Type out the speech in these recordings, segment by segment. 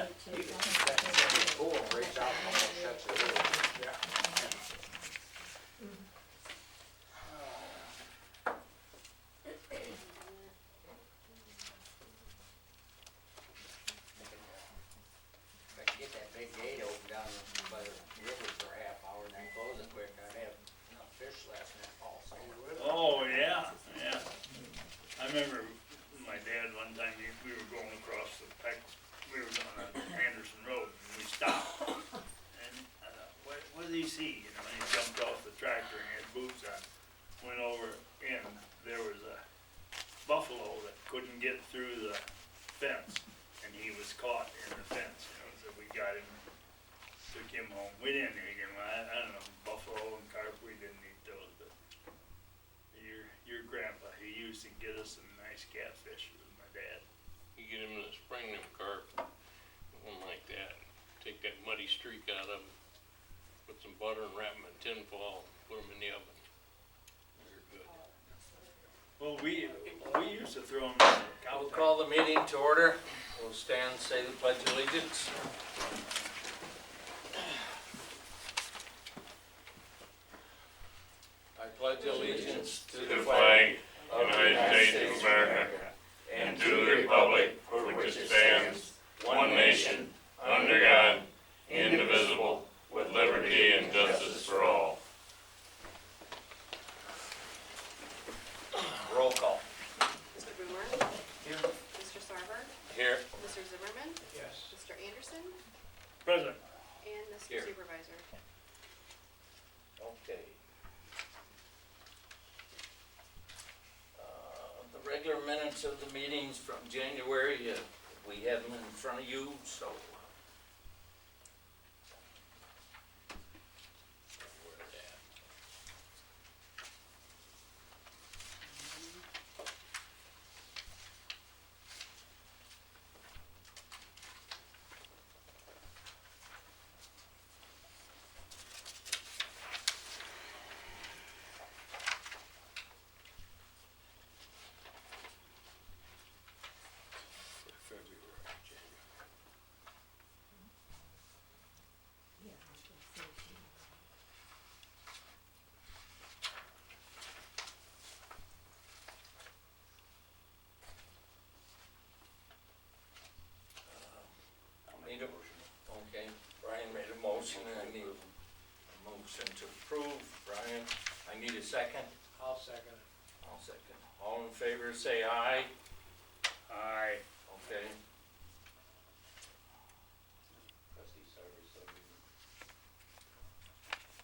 You can see that pool breaks out and almost shuts it in. Yeah. If I could get that big gate open down by the river for a half hour and then close it quick, I'd have enough fish left in that fall summer. Oh, yeah, yeah. I remember my dad one time, we were going across the we were going on Anderson Road, and we stopped. And I thought, what did he see? You know, and he jumped off the tractor and had boots on. Went over in, there was a buffalo that couldn't get through the fence, and he was caught in the fence, you know, so we got him, took him home. We didn't eat him, I don't know, buffalo and carp, we didn't eat those, but your grandpa, he used to get us some nice catfish with my dad. You get him in the spring, them carp, one like that, take that muddy streak out of them, put some butter and wrap them in tin foil, put them in the oven. They're good. Well, we used to throw them in the cow We'll tank. call the meeting to order. We'll stand, say the pledge of allegiance. I pledge allegiance to To the flag of the United States of America, and to the republic for which it stands, one nation, under God, indivisible, with liberty and justice for all. Roll call. Mr. Boomer? Here. Mr. Sarver? Here. Mr. Zimmerman? Yes. Mr. Anderson? Present. And Mr. Here. Supervisor? Okay. The regular minutes of the meetings from January, we have them in front of you, so. Where are they at? Need a motion. Okay, Brian made a motion, and I need a motion to approve. Brian, I need a second. I'll second it. I'll second. All in favor, say aye. Aye. Okay. Trustee Sarver, so moved.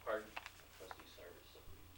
Pardon? Trustee Sarver, so moved.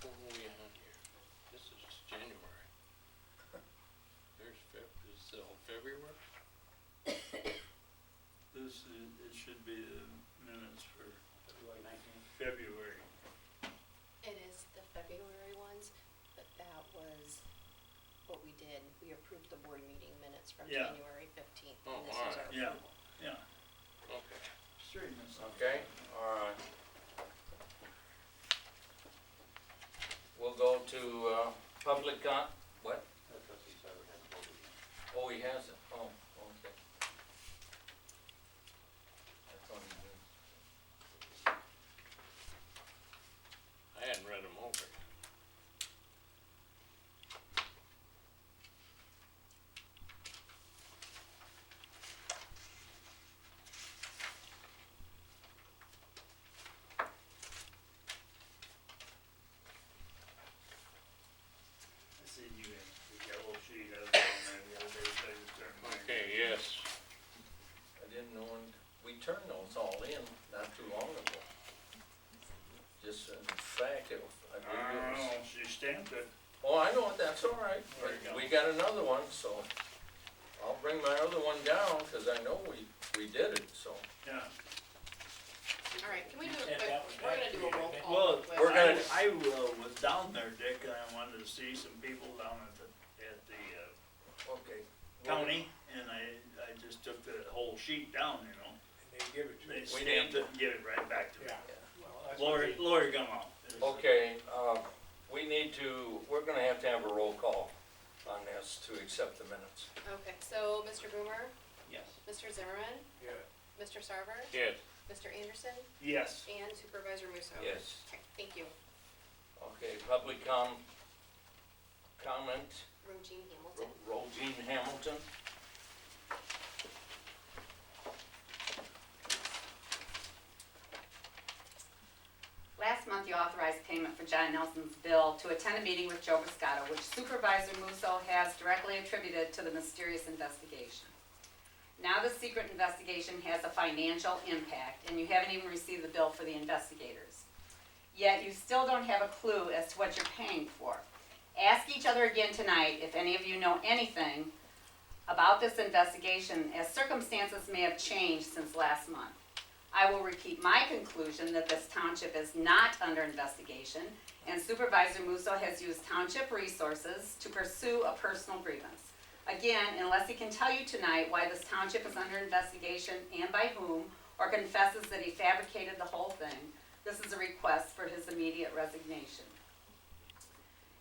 What are we on here? This is January. There's is it all February? It should be the minutes for February 19th. February. It is the February ones, but that was what we did. We approved the board meeting minutes from Yeah. January 15th, Oh, and this is our alright. Yeah. approval. Yeah. Okay. Straighten this out. Okay, all right. We'll go to, public what? Trustee Sarver hasn't voted yet. Oh, he hasn't, oh, okay. I thought he did. I hadn't read them over. I see you in the yellow sheet as on there the other day, so I just turned mine. Okay, yes. I didn't know, we turned those all in not too long ago. Just in fact, I I believe it don't was, know, she stamped it. Oh, I know, that's all right. There you go. We got another one, so I'll bring my other one down, cause I know we did it, so. Yeah. All right, can we do a Yeah, quick, that was we're gonna do a bad. roll call Well, real quick. we're gonna- I was down there, Dick, and I wanted to see some people down at the Okay. county, and I just took the whole sheet down, you know. And they give it to They us. stamped it and give it right back to me. Yeah. Well, that's what Lori come out. Okay, we're gonna have to have a roll call on this to accept the minutes. Okay, so Mr. Boomer, Yes. Mr. Zimmerman, Yeah. Mr. Sarver, Yes. Mr. Anderson, Yes. and Supervisor Musso. Yes. Okay, thank you. Okay, public comment, Jean Hamilton. Jean Hamilton. Last month, you authorized payment for John Nelson's bill to attend a meeting with Joe Biscotto, which Supervisor Musso has directly attributed to the mysterious investigation. Now the secret investigation has a financial impact, and you haven't even received the bill for the investigators. Yet you still don't have a clue as to what you're paying for. Ask each other again tonight if any of you know anything about this investigation, as circumstances may have changed since last month. I will repeat my conclusion that this township is not under investigation, and Supervisor Musso has used township resources to pursue a personal grievance. Again, unless he can tell you tonight why this township is under investigation and by whom, or confesses that he fabricated the whole thing, this is a request for his immediate resignation.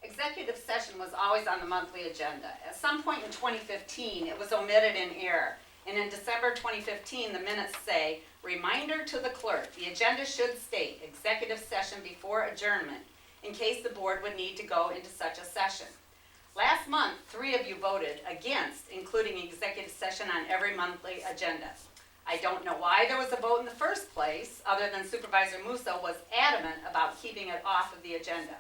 Executive session was always on the monthly agenda. At some point in 2015, it was omitted in error. And in December 2015, the minutes say, reminder to the clerk, the agenda should state executive session before adjournment in case the board would need to go into such a session. Last month, 3 of you voted against including executive session on every monthly agenda. I don't know why there was a vote in the first place, other than Supervisor Musso was adamant about keeping it off of the agenda.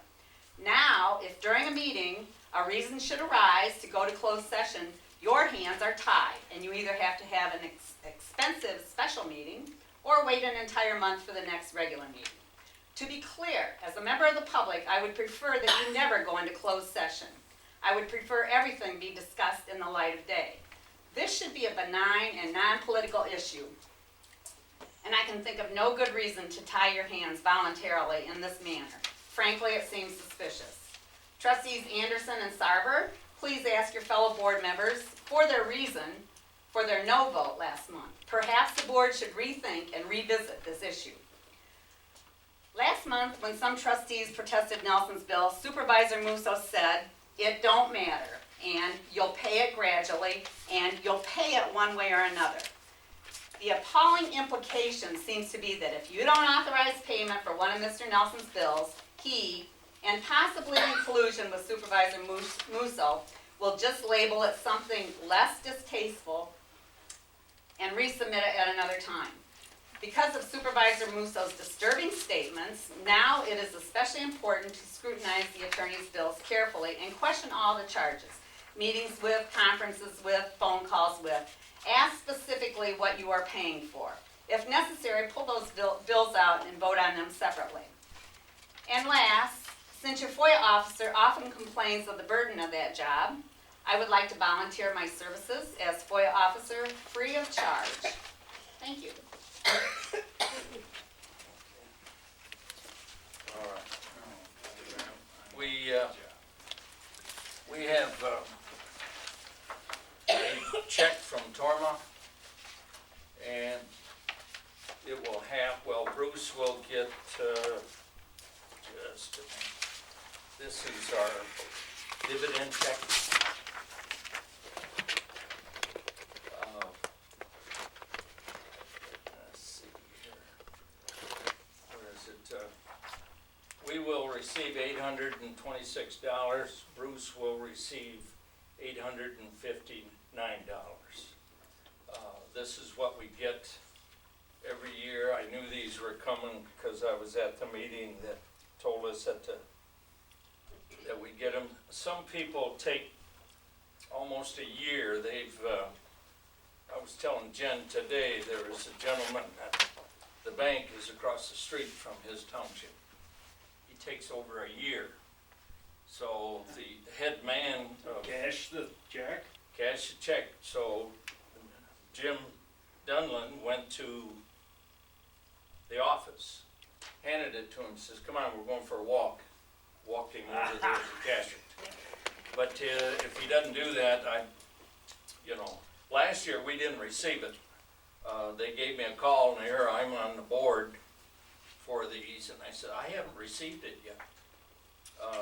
Now, if during a meeting, a reason should arise to go to closed session, your hands are tied, and you either have to have an expensive special meeting or wait an entire month for the next regular meeting. To be clear, as a member of the public, I would prefer that you never go into closed session. I would prefer everything be discussed in the light of day. This should be a benign and non-political issue, and I can think of no good reason to tie your hands voluntarily in this manner. Frankly, it seems suspicious. Trustees Anderson and Sarver, please ask your fellow board members for their reason for their no vote last month. Perhaps the board should rethink and revisit this issue. Last month, when some trustees protested Nelson's bill, Supervisor Musso said, it don't matter, and you'll pay it gradually, and you'll pay it one way or another. The appalling implication seems to be that if you don't authorize payment for one of Mr. Nelson's bills, he, and possibly in collusion with Supervisor Musso, will just label it something less distasteful and resubmit it at another time. Because of Supervisor Musso's disturbing statements, now it is especially important to scrutinize the attorney's bills carefully and question all the charges. Meetings with, conferences with, phone calls with. Ask specifically what you are paying for. If necessary, pull those bills out and vote on them separately. And last, since your FOIA officer often complains of the burden of that job, I would like to volunteer my services as FOIA officer free of charge. Thank you. All right. We have a check from Torma, and it will have, well, Bruce will get, this is our dividend check. Let's see here. Where is it? We will receive $826. Bruce will receive $859. This is what we get every year. I knew these were coming because I was at the meeting that told us that we get them. Some people take almost a year. I was telling Jen today, there is a gentleman at the bank is across the street from his township. He takes over a year. So the head man of Cash the check? cash a check, so Jim Dunlin went to the office, handed it to him, says, come on, we're going for a walk. Walked him over there to cash it. But if he doesn't do that, last year we didn't receive it. They gave me a call and here I'm on the board for these, and I said, I haven't received it yet.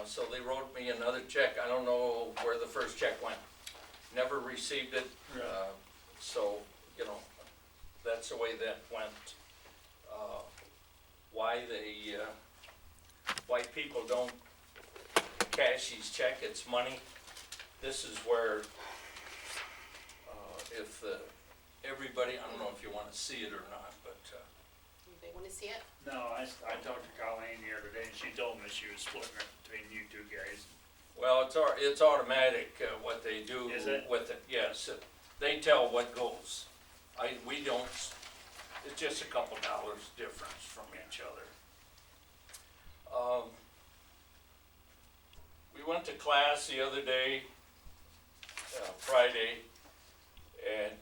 So they wrote me another check. I don't know where the first check went. Never received it. So, that's the way that went. Why people don't cash these check, it's money. This is where, if everybody, I don't know if you wanna see it or not, but, Anybody wanna see it? No, I talked to Colleen the other day and she told me she was splitting it between you two guys. well, it's automatic, what they do Is it? with it, yes. They tell what goes. We don't, it's just a couple dollars difference from each other. We went to class the other day, Friday, and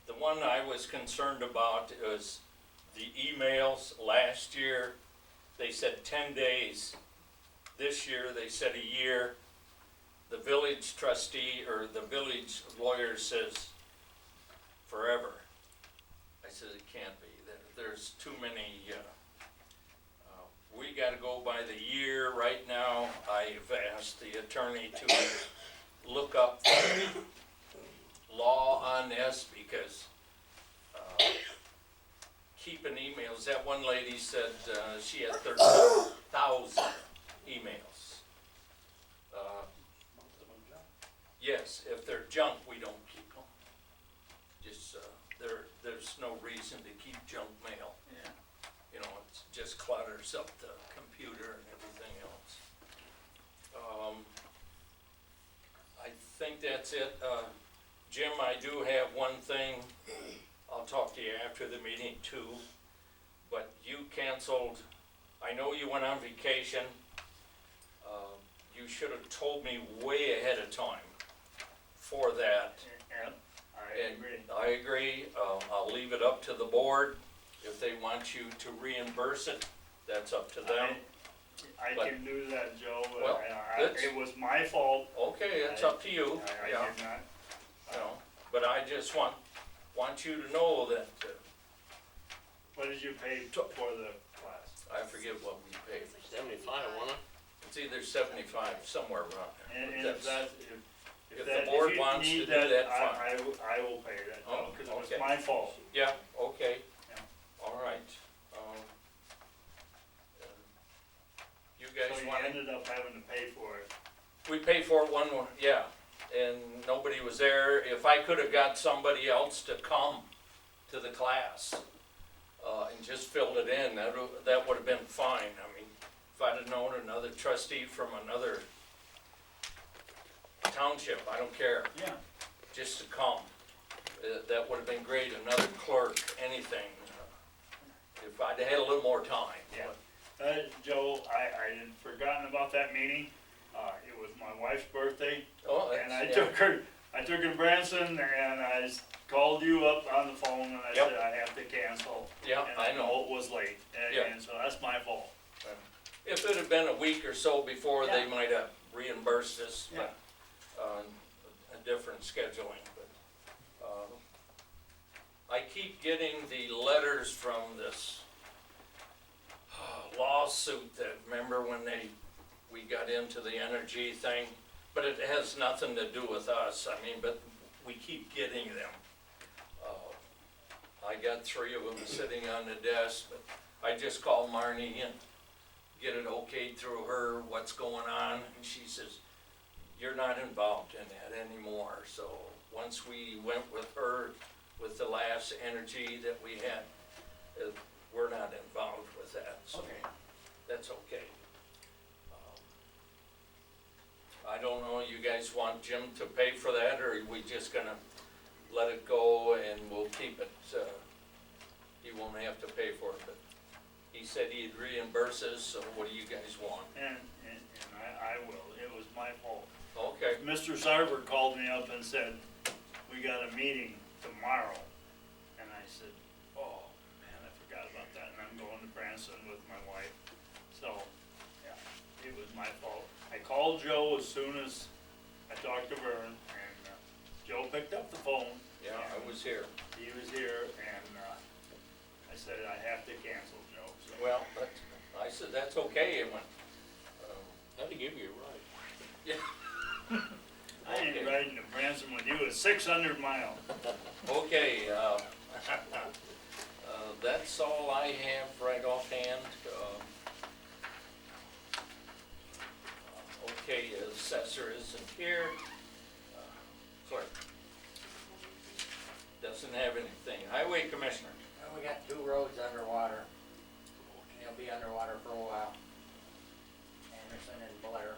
the one I was concerned about was the emails. Last year, they said 10 days. This year, they said a year. The village trustee or the village lawyer says forever. I said, it can't be. There's too many, we gotta go by the year right now. I've asked the attorney to look up the law on this because keeping emails, that one lady said she had 30,000 emails. Yes, if they're junk, we don't keep them. Just, there's no reason to keep junk mail. Yeah. It just clutters up the computer and everything else. I think that's it. Jim, I do have one thing. I'll talk to you after the meeting too. But you canceled, I know you went on vacation. You should have told me way ahead of time for that. Yeah, I And agree. I agree. I'll leave it up to the board. If they want you to reimburse it, that's up to them. I But- can do that, Joe. Well, that's- It was my fault. Okay, it's up to you. I Yeah, did not. but I just want you to know that, What did you pay for the class? I forget what we paid. 75, wasn't it? It's either 75, somewhere around there. And But if that's- that, if the board you wants to need do that, I will pay that, Oh, because it was okay. my fault. Yeah, okay. Yeah. All right. You So guys you want to? ended up having to pay for it. We paid for it yeah, and nobody was there. If I could have got somebody else to come to the class, and just filled it in, that would have been fine. I mean, if I'd have known another trustee from another township, I don't care, Yeah. just to come, that would have been great. Another clerk, anything, if I'd had a little more time. Yeah. Joe, I had forgotten about that meeting. It was my wife's birthday, Oh, and I that's, took her to Branson, and I called you up on the phone, and I Yep. said I have to cancel. yeah, And I know. it was late, Yeah. and so that's my fault. If it had been a week or so before, they Yeah. might have reimbursed us, Yeah. but, a different scheduling, but, I keep getting the letters from this lawsuit that, remember when we got into the energy thing? But it has nothing to do with us, I mean, but we keep getting them. I got 3 of them sitting on the desk, but I just called Marnie and get it okayed through her, what's going on, and she says, you're not involved in that anymore. So once we went with her with the last energy that we had, we're not involved with that, so Okay. that's okay. I don't know, you guys want Jim to pay for that, or are we just gonna let it go and we'll keep it, he won't have to pay for it, but he said he'd reimburse us, so what do you guys want? And I will. It Mr. Sarver called me up and said, we got a meeting tomorrow. And I said, oh, man, I forgot about that, and I'm going to Branson with my wife. So, yeah, it was my fault. I called Joe as soon as I talked to Vern, and Joe picked up the phone. Yeah, I was here. He was here, and I said, I have to cancel, Joe. So, Well, I said, that's okay, it went, Had to give you a ride. yeah. I ain't Okay. riding to Branson with you, it's 600 miles. Okay, that's all I have right offhand. Okay, assessor isn't here. Clerk doesn't have anything. Highway commissioner. Well, we got 2 roads underwater. They'll be underwater for a while. Anderson and Blair.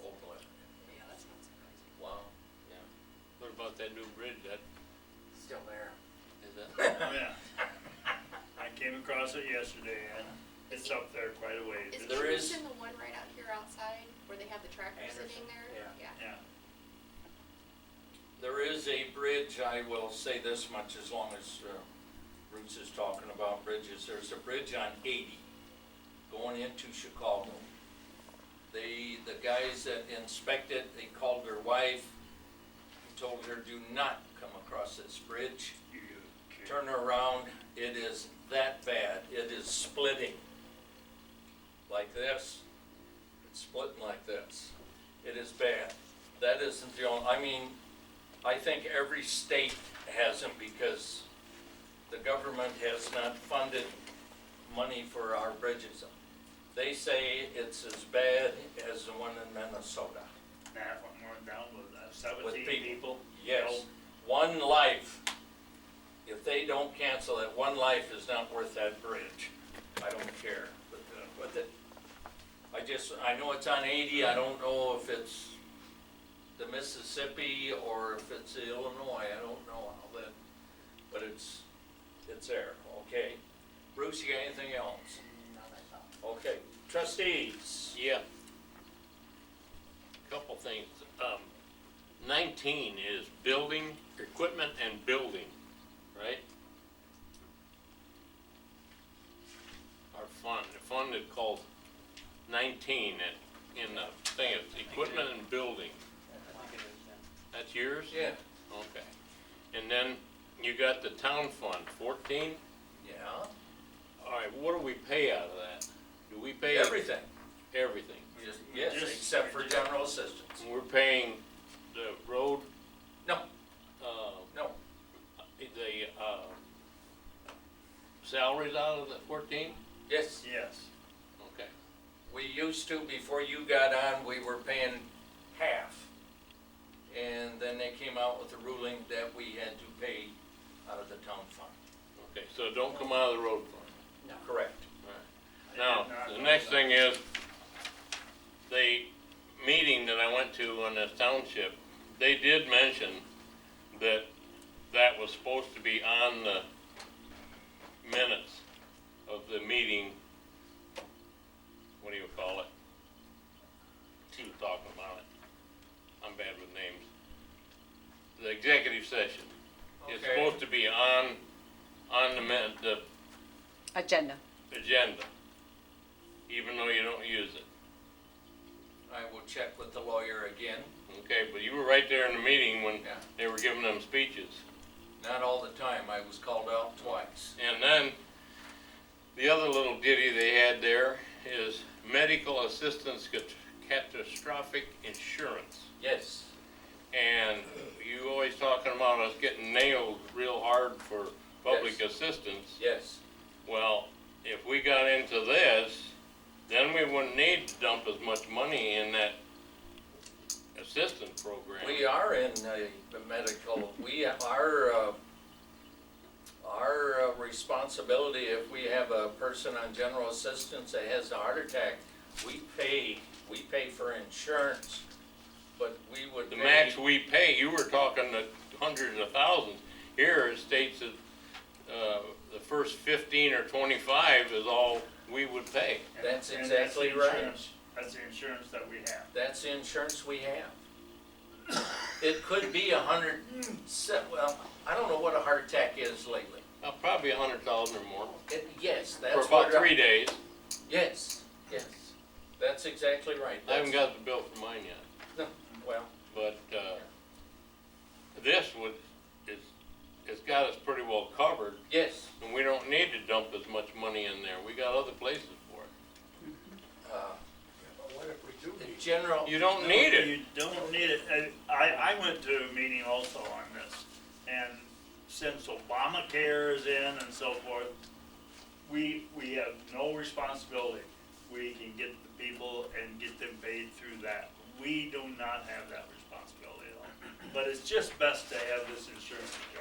Oh, boy. Yeah, that's not surprising. Wow, yeah. What about that new bridge, that, Still there. is that? Oh, yeah. I came across it yesterday, and it's up there quite a ways. Is There is- Anderson the one right out here outside where they have the tractor Anderson, sitting there? yeah. Yeah, There is a bridge, I will say this much as long as Bruce is talking about bridges. There's a bridge on 80 going into Chicago. The guys that inspected, they called their wife, and told her, do not come across this bridge. you kid. Turn around, it is that bad. It is splitting like this. It's splitting like this. It is bad. That isn't the only, I mean, I think every state has them because the government has not funded money for our bridges. They say it's as bad as the one in Minnesota. That one more down with With 17 people. people. Yes, one life. If they don't cancel it, one life is not worth that bridge. I don't care. But I know it's on 80, I don't know if it's the Mississippi or if it's the Illinois, I don't know how that, but it's there, okay? Bruce, you got anything else? No, that's all. Okay, trustees. Yeah. Couple things. 19 is building, equipment and building, right? Our fund, the fund is called 19 in the thing, it's equipment and building. That's yours? Yeah. Okay. And then you got the town fund, 14? Yeah, All right, what do we pay out of that? Do we pay? everything, Everything. yes, Just- except for general assistance. We're paying the road, No, uh, no, the, salaries out of the 14? yes. Yes. Okay. We used to, before you got on, we were paying half. And then they came out with a ruling that we had to pay out of the town fund. Okay, so it don't come out of the road fund. Correct. Now, the next thing is, the meeting that I went to on this township, they did mention that that was supposed to be on the minutes of the meeting, what do you call it? She was talking about it. I'm bad with names. The executive session. It's Okay. supposed to be on the Agenda. agenda, even though you don't use it. I will check with the lawyer again. Okay, but you were right there in the meeting when Yeah. they were giving them speeches. Not all the time, I was called out twice. And then, the other little ditty they had there is medical assistance catastrophic insurance. Yes, And you always talking about us getting nailed real hard for public assistance. yes. Well, if we got into this, then we wouldn't need to dump as much money in that assistance program. We are in the medical, our responsibility, if we have a person on general assistance that has a heart attack, we pay for insurance, but we would The pay. max we pay, you were talking the hundreds of thousands. Here it states that, the first 15 or 25 is all we would pay. That's And exactly that's right. insurance. That's the insurance that we have. That's the insurance we have. It could be well, I don't know what a heart attack is lately. Probably 100,000 or more. Yes, that's For about what 3 days. Yes, that's exactly right. I haven't got the bill for mine yet. Well, But, this it's got us pretty well covered, yes, and we don't need to dump as much money in there. We got other places for it. But what if we do in need? general. You don't need it. You don't need it. I went to a meeting also on this, and since Obamacare is in and so forth, we have no responsibility. We can get the people and get them paid through that. We do not have that responsibility at all. But it's just best to have this insurance, Joe.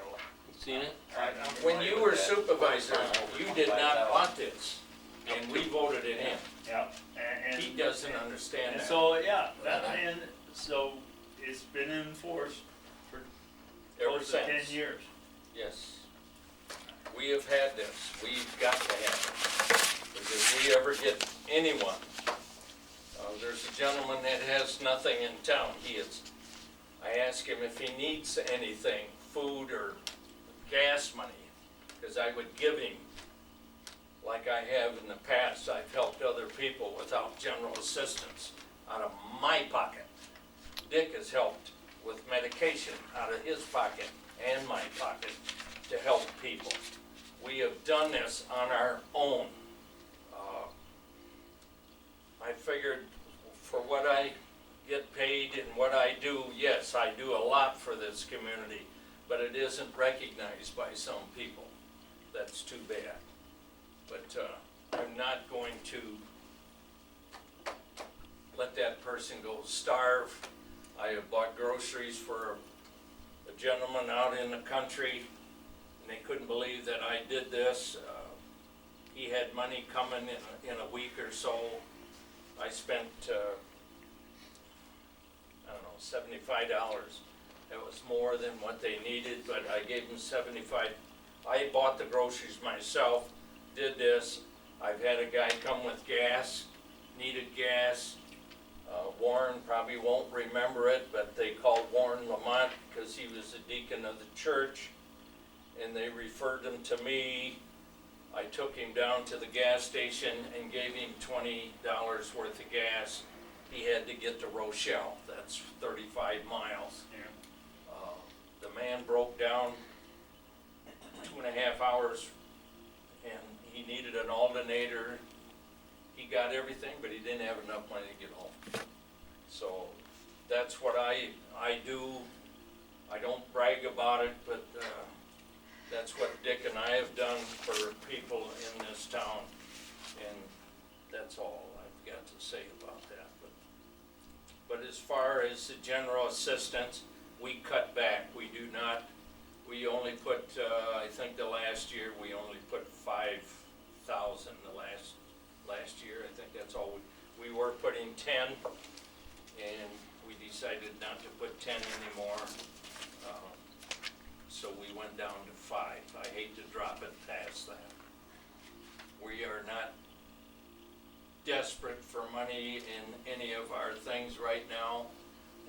Seen it? When you were supervisor, you did not want this, and we voted it in. Yeah, and. He doesn't understand And that. so, yeah, and so it's been enforced for Ever close to 10 since. years. Yes. We have had this. We've got to have it. Because if we ever get anyone, there's a gentleman that has nothing in town. I asked him if he needs anything, food or gas money, because I would give him, like I have in the past. I've helped other people without general assistance out of my pocket. Dick has helped with medication out of his pocket and my pocket to help people. We have done this on our own. I figured for what I get paid and what I do, yes, I do a lot for this community, but it isn't recognized by some people. That's too bad. But I'm not going to let that person go starve. I have bought groceries for a gentleman out in the country, and they couldn't believe that I did this. He had money coming in a week or so. I spent, I don't know, $75. It was more than what they needed, but I gave them 75. I bought the groceries myself, did this. I've had a guy come with gas, needed gas. Warren probably won't remember it, but they called Warren Lamont because he was a deacon of the church, and they referred him to me. I took him down to the gas station and gave him $20 worth of gas. He had to get to Rochelle, that's 35 miles. Yeah. The man broke down 2.5 hours, and he needed an alternator. He got everything, but he didn't have enough money to get home. So that's what I do. I don't brag about it, but that's what Dick and I have done for people in this town, and that's all I've got to say about that. But as far as the general assistance, we cut back. We do not. We only put. I think the last year we only put 5,000. The last year, I think that's all we were putting 10, and we decided not to put 10 anymore. So we went down to 5. I hate to drop it past that. We are not desperate for money in any of our things right now.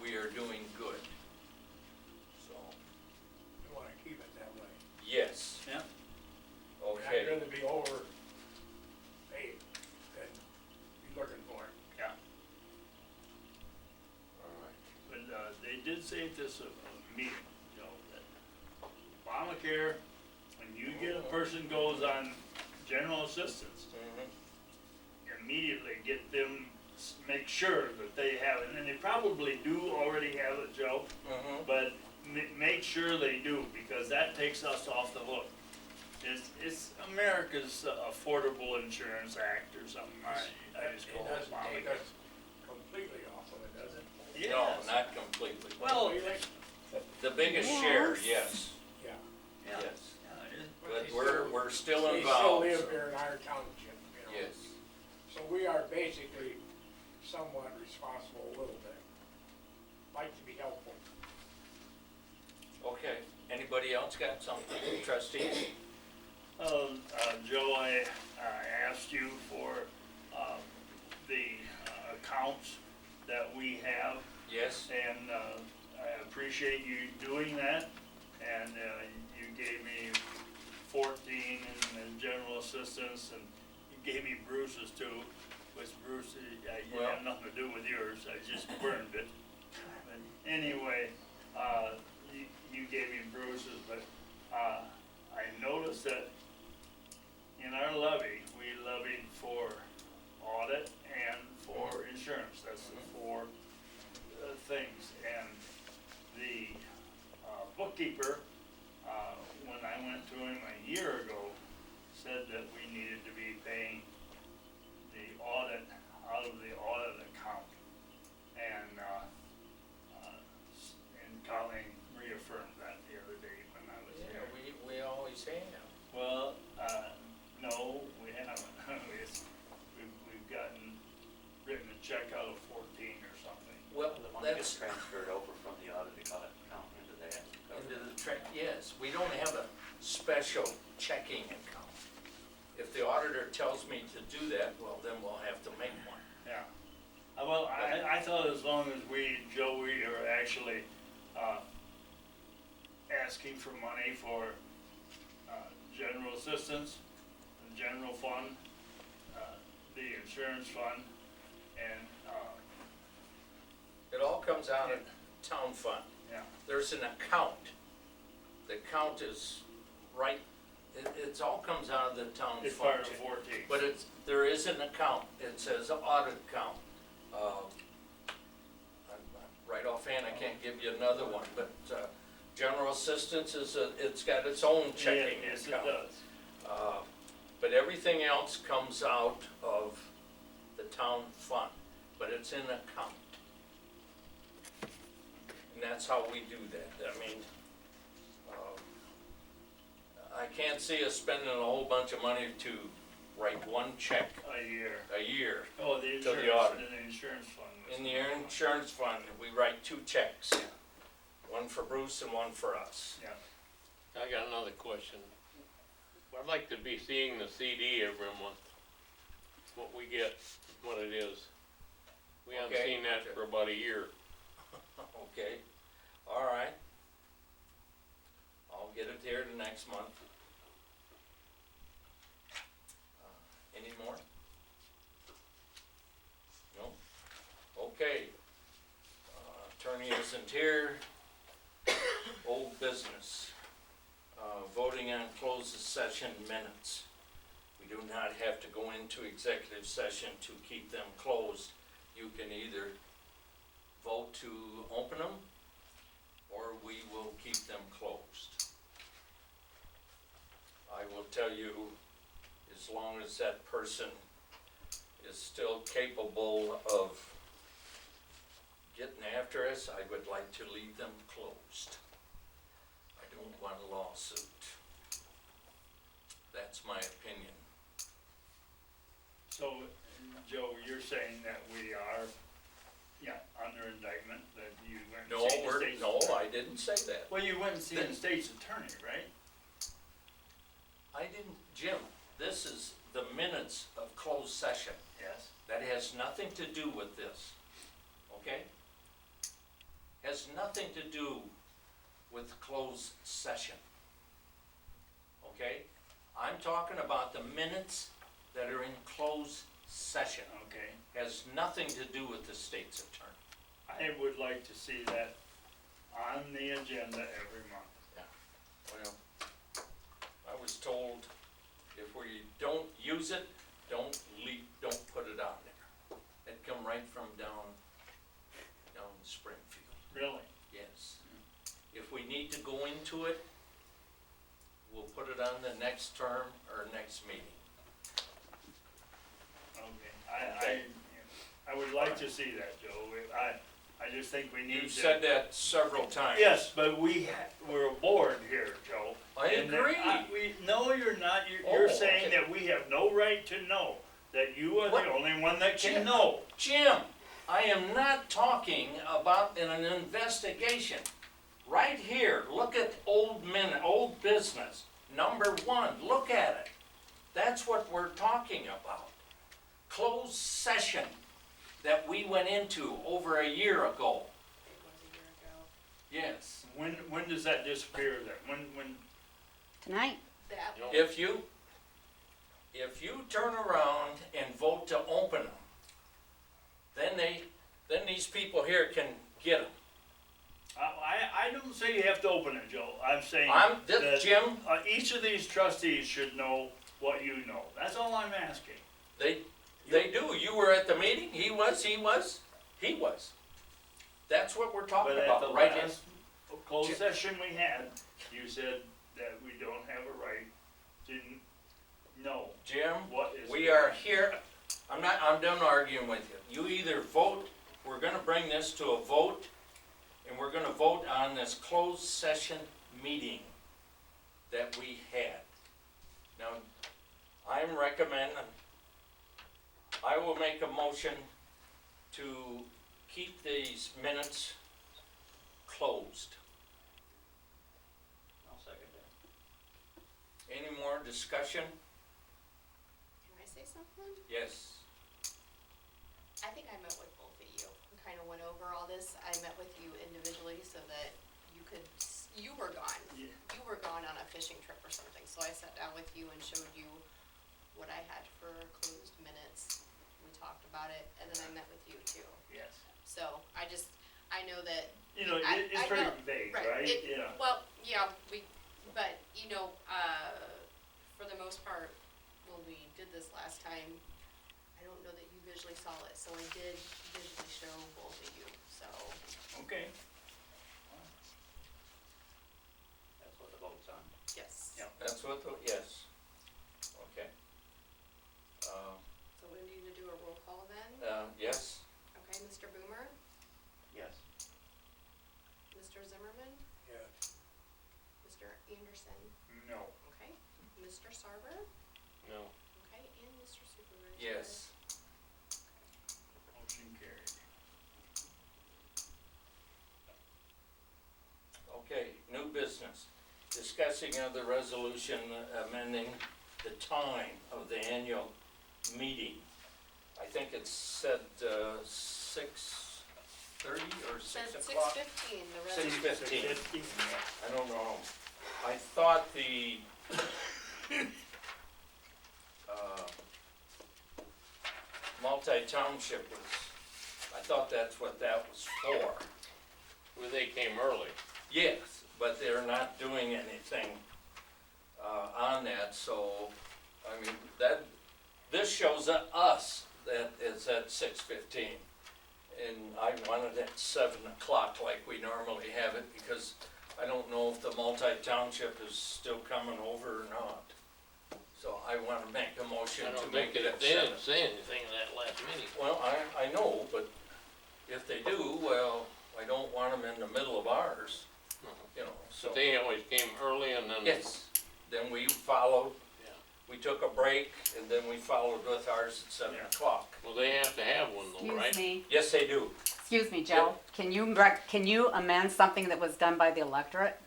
We are doing good. So, We wanna keep it that way. yes. Yeah. Okay. I'd rather be over paid than be looking for it. Yeah. All right. But they did say at this meeting, you know, that Obamacare, when you get a person goes on general assistance, immediately get them, make sure that they have it, and they probably do already have it, Joe, but make sure they do, because that takes us off the hook. It's America's Affordable Insurance Act or something, I just call It it doesn't take Obamacare. us completely off of it, does it? Yes. No, not completely. Well, The biggest share, yes, Yeah. yeah. yes. Yeah, it- But we're still They still involved. live so- here in our township, you know. Yes. So we are basically somewhat responsible a little bit. Like to be helpful. Okay. Anybody else got something? Trustees? Joe, I asked you for the accounts that we have. Yes, And I appreciate you doing that, and you gave me 14 in the general assistance, and you gave me Bruce's too, which Bruce, you Well- have nothing to do with yours, I just burned it. But anyway, you gave me Bruce's, but I noticed that in our levy, we levied for audit and for insurance, that's the four things. And the bookkeeper, when I went to him a year ago, said that we needed to be paying the audit out of the audit account. And Colleen reaffirmed that the other day when I was yeah, there. we always have. Well, no, we haven't. We've gotten, written a check out of 14 or something. Well, The money gets that's transferred over from the audited account into that. into the yes, we don't have a special checking account. If the auditor tells me to do that, well, then we'll have to make one. Yeah. Well, I thought as long as Joey are actually, asking for money for, general assistance, the general fund, the insurance fund, and, It all comes out of town fund. yeah. There's an account. The account is right, it's all comes out of the town It's part fund. of 14. But there is an account, it says audit account. Right offhand, I can't give you another one, but, general assistance it's got its own checking Yes, it account. does. But everything else comes out of the town fund, but it's in account. And that's how we do that, I mean, I can't see us spending a whole bunch of money to write one check A year. a year. Oh, the To the insurance, audit. and the insurance fund. was- In the insurance fund, we write two checks, one for Bruce and one for us. Yeah. I got another question. I'd like to be seeing the CD every month, what we get, what it is. We haven't Okay. seen that for about a year. Okay, all right. I'll get it here the next month. Any more? No? Okay. Attorney isn't here. Old business. Voting on closed session minutes. We do not have to go into executive session to keep them closed. You can either vote to open them, or we will keep them closed. I will tell you, as long as that person is still capable of getting after us, I would like to leave them closed. I don't want a lawsuit. That's my opinion. So, Joe, you're saying that we are, under indictment, that you went and seen the state's No, attorney? I didn't say that. Well, you went and seen the state's attorney, right? I didn't, Jim, this is the minutes of closed session. Yes. That has nothing to do with this, okay? Has nothing to do with closed session, okay? I'm talking about the minutes that are in closed session. Okay. Has nothing to do with the state's attorney. I would like to see that on the agenda every month. Well, I was told if we don't use it, don't put it on there. It come right from down Springfield. Really? Yes. If we need to go into it, we'll put it on the next term or next meeting. Okay. I would like to see that, Joe. I just think we need to. You've said that several times. Yes, but we're a board here, Joe. I And that agree. no, you're not. You're Oh, saying okay. that we have no right to know, that you are What? the only one that can Jim. know. Jim, I am not talking about an investigation. Right here, look at old business, number 1, look at it. That's what we're talking about. Closed session. that we went into over a year ago. It was a year ago. Yes. When does that disappear then? When, Tonight? That, If you turn around and vote to open them, then these people here can get them. I don't say you have to open it, Joe. I'm saying This, Jim, each of these trustees should know what you know. That's all I'm asking. they do. You were at the meeting. He was. That's what we're talking But at the about, right? last closed session we had, you said that we don't have a right to know Jim, what is. we are here. I'm done arguing with you. You either vote, we're gonna bring this to a vote, and we're gonna vote on this closed session meeting that we had. Now, I'm recommending, I will make a motion to keep these minutes closed. I'll second that. Any more discussion? can I say something? Yes. I think I met with both of you and kind of went over all this. I met with you individually so that you were gone. Yeah. You were gone on a fishing trip or something, so I sat down with you and showed you what I had for closed minutes. We talked about it, and then I met with you too. Yes. So I know that. You know, it's I pretty know, vague, right, right? Yeah. Well, yeah, but you know, for the most part, when we did this last time, I don't know that you visually saw it, so I did visually show both of you, so. Okay. That's what the vote's on. Yes. Yeah. That's what, yes. Okay. So we need to do a roll call then? Yes, Okay, Mr. Boomer, Yes. Mr. Zimmerman, Yes. Mr. Anderson, No. okay, Mr. Sarver, No. okay, and Mr. Supervisor. yes. Motion carried. Okay, new business. Discussing of the resolution amending the time of the annual meeting. I think it's said 6:30 or 6 Said o'clock? 6:15, the 6:15. 6:50. I don't know. I thought the multi-township was, I thought that's what that was for. Well, they came early. Yes, but they're not doing anything on that, so, I mean, this shows us that it's at 6:15. And I wanted it at 7 o'clock like we normally have it, because I don't know if the multi-township is still coming over or not. So I want to make a motion I to don't make think it at they 7. didn't say anything in that last meeting. Well, I know, but if they do, well, I don't want them in the middle of ours, you know, so. They always came early and then. Yes, then we followed, Yeah. we took a break, and then we followed with ours at 7 Yeah. o'clock. Well, they have to have one though, right? Excuse me, Yes, they do. excuse me, Joe, can you amend something that was done by the electorate?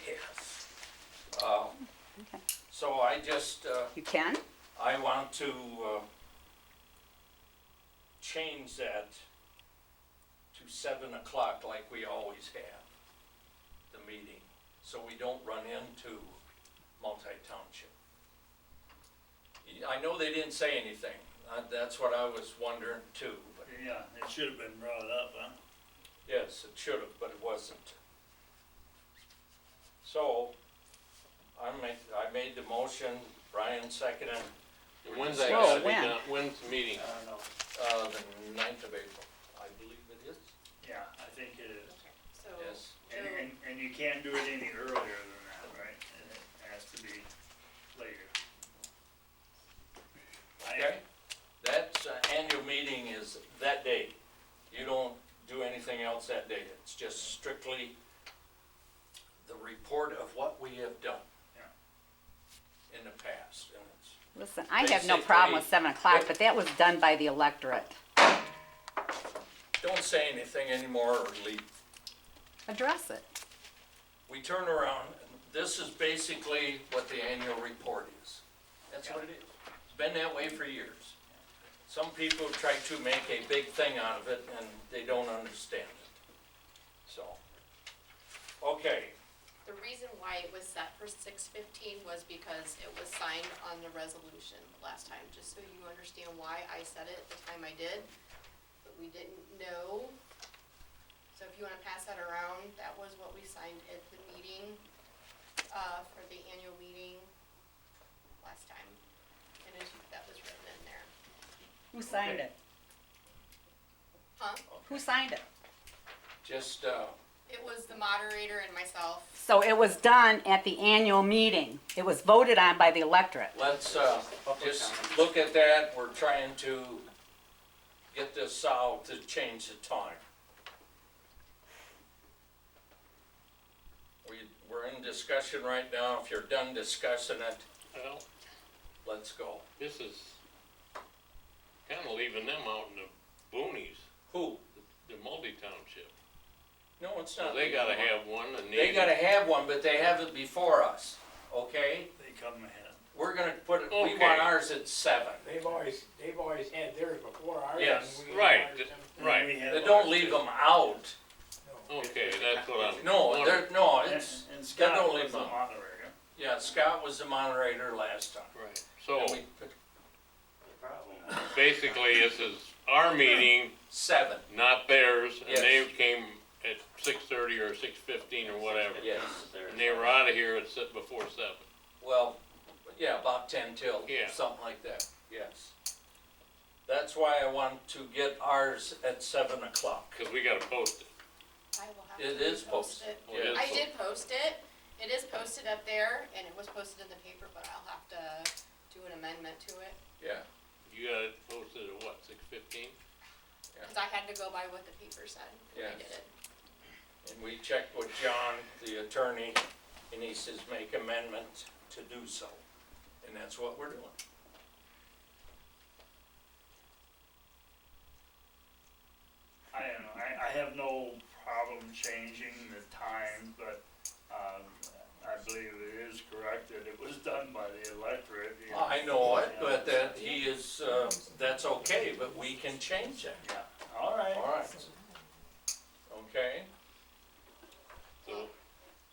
Yes. Okay. So I just, You can? I want to change that to 7 o'clock like we always have, the meeting, so we don't run into multi-township. I know they didn't say anything, that's what I was wondering too, but Yeah, it should have been brought up, huh? yes, it should have, but it wasn't. So, I made the motion, Brian seconded, And when's that Whoa, gotta be when? done? When's the meeting? I don't know. the 9th of April, I believe it is, Yeah, I think it is. So, yes. Joe, And you can't do it any earlier than that, right? It has to be later. Okay, that annual meeting is that day. You don't do anything else that day. It's just strictly the report of what we have done in the past. And it's, Listen, I have no problem with 7 o'clock, but that was done by the electorate. don't say anything anymore or leave. Address it. We turn around, and this is basically what the annual report is. That's what it is. It's been that way for years. some people try to make a big thing out of it and they don't understand it. So, okay, The reason why it was set for 6:15 was because it was signed on the resolution last time, just so you understand why I said it at the time I did, but we didn't know. So if you wanna pass that around, that was what we signed at the meeting, for the annual meeting last time. And that was written in there. Who signed it? Huh? Who signed it? just, It was the moderator and myself. So it was done at the annual meeting. It was voted on by the electorate. let's, just look at that, we're trying to get this solved to change the time. We're in discussion right now, if you're done discussing it, Well, let's go. this is kinda leaving them out in the boonies, Who? the multi-township. No, it's So not. they gotta have one and They gotta have one, but they have it before us, okay? They come ahead. We're gonna put it, we Okay. want ours at 7. They've always had theirs before ours. Yes, and we right, ours and- right. We had They don't ours. leave them out. no. Okay, that's what I'm. No, wondering. they're, no, And it's, and they Scott don't was leave the them. moderator. Yeah, Scott was the moderator last time. Right, so And we put The problem, basically this is our meeting, 7, not theirs, and they Yes. came at 6:30 or 6:15 or whatever. yes. And they were out of here at before 7. Well, yeah, about 10 till, Yeah. something like that, yes. That's why I want to get ours at 7 o'clock. Cause we gotta post it. I will have It to is repost posted. it. Oh, it is I posted. did post it. It is posted up there, and it was posted in the paper, but I'll have to do an amendment to it. Yeah, You got it posted at what, 6:15? Cause I had to go by what the paper said when I Yes. did it. and we checked with John, the attorney, and he says make amendment to do so. And that's what we're doing. I don't know, I have no problem changing the time, but, I believe it is correct that it was done by the electorate. you know. I know it, but that he is, that's okay, but we can change it. Yeah, all right. All right. Okay,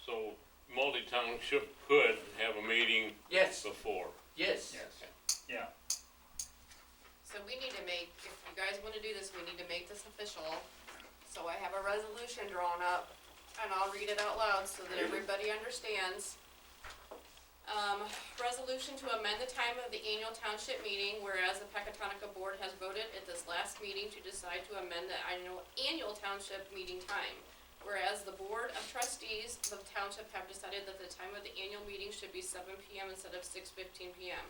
So multi-township could have a meeting yes, before. yes. Yes, yeah. So we need to make, if you guys wanna do this, we need to make this official. So I have a resolution drawn up, and I'll read it out loud so that everybody understands. Resolution to amend the time of the annual township meeting, whereas the Pecatonica Board has voted at this last meeting to decide to amend the annual township meeting time. Whereas the Board of Trustees of the township have decided that the time of the annual meeting should be 7 PM instead of 6:15 PM.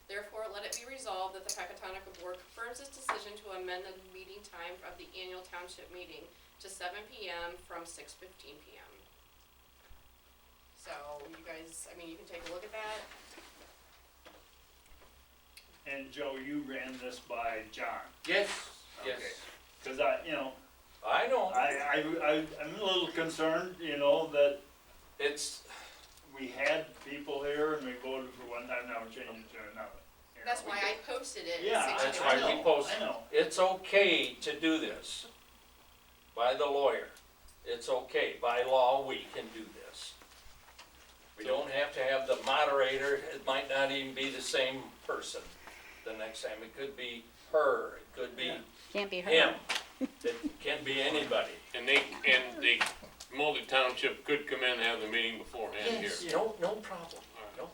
Therefore, let it be resolved that the Pecatonica Board confirms its decision to amend the meeting time of the annual township meeting to 7 PM from 6:15 PM. So, you guys, I mean, you can take a look at that. And Joe, you ran this by John. Yes, yes. Okay. Cause I, I know, I'm a little concerned, that it's, we had people here and we voted for one time, now we're changing it to another. you know. That's why I posted it Yeah, at That's 6:15. why we posted. I know. it's okay to do this by the lawyer. It's okay, by law, we can do this. We don't have to have the moderator, it might not even be the same person the next time. It could be her, it could be Can't be him, heard. it can be anybody. And the multi-township could come in and have the meeting beforehand here. No problem, no problem.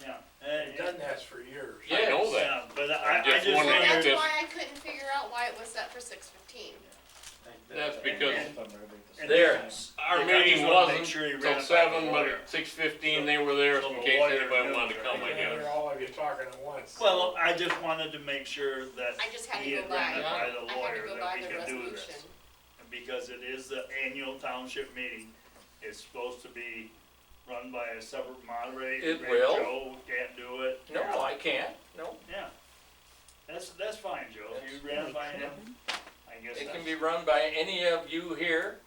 Yeah. They've done that for years. I know Yes. that. Yeah, but I'm I just just wondering if wondered, That's this- why I couldn't figure out why it was set for 6:15. That's because and There, our I just meeting wanna make wasn't sure you ran till it by the 7, but lawyer. at 6:15 they were there So in the case lawyer anybody knew wanted to it, come, I You guess. hear all of you talking at once. Well, I just wanted to make sure that I just had to he go had by, ran it by the I had to lawyer go that by we the can do resolution. this. Because it is the annual township meeting, it's supposed to be run by a separate moderator. It will. Joe can't do it. no, I can't, no. Yeah, that's fine, Joe, if you ran it by him, I guess It that's. can be run by any of you here,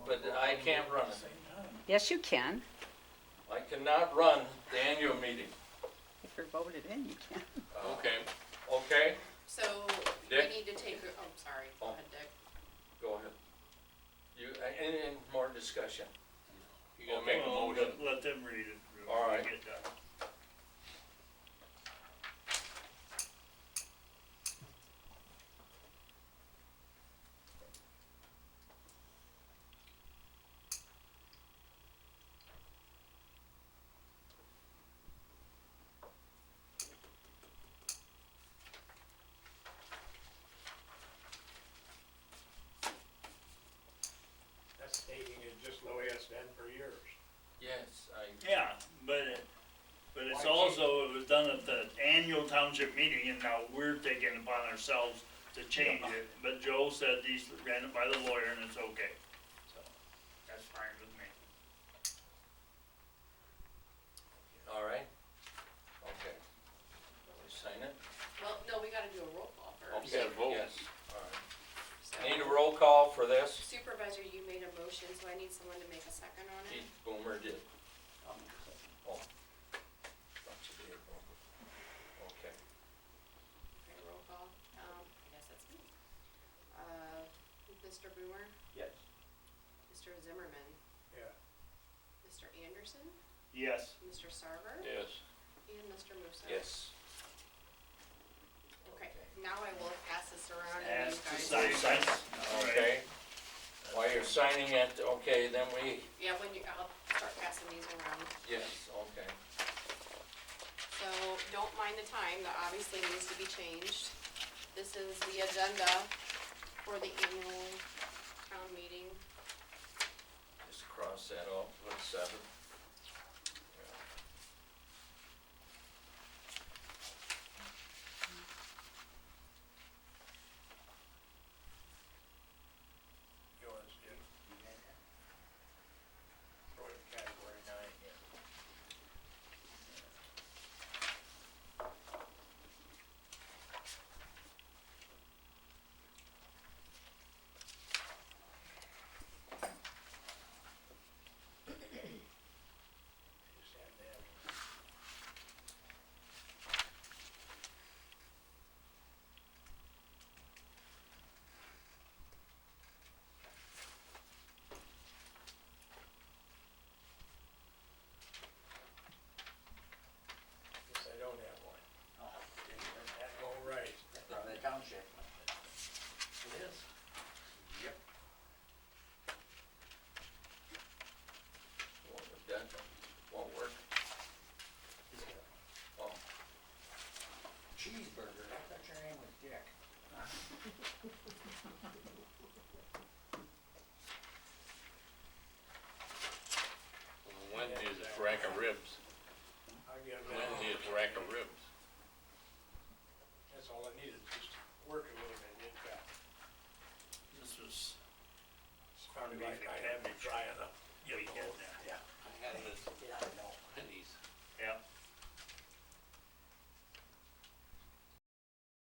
but I can't run it. Yes, you can. I cannot run the annual meeting, If you're voted in, you can. Okay, okay? So, we Dick? need to take, oh, sorry, go Oh. ahead, Dick. Go ahead. You, any more discussion? You gotta make a Well, motion. let them read it. All right. Get done. That's stating it just the way it's been for years. Yes, Yeah, but it's Why also, it was done at the annual township meeting, and now we're taking it upon ourselves to change it. But Joe said he's ran it by the lawyer and it's okay, so, that's fine with me. all right? Okay. We sign it? Well, no, we gotta do a roll call first. You gotta vote. Yes, all right. So, Need a roll call for this? Supervisor, you made a motion, so I need someone to make a second on it. Keith Boomer did. Oh. Thought you did, Boomer. Okay. Okay, roll call, I guess that's me. Mr. Boomer, Yes. Mr. Zimmerman, Yeah. Mr. Anderson, Yes. Mr. Sarver, Yes. and Mr. Musa. Yes. Okay, now I will pass this around and Ask you to guys. sign. Okay. While you're signing it, okay, then we, Yeah, I'll start passing these around. yes, okay. So, don't mind the time, that obviously needs to be changed. This is the agenda for the annual town meeting. Just cross that off with 7. Yours, Jim. Throw it in category 9, yeah. Just have that. Guess I don't have one. Oh, That go right. from the township. It is. Yep. That won't work. Oh, Cheeseburger, I thought your name was Dick. Wednesday is a rack of ribs. I get Wednesday is a rack of ribs. That's all I needed.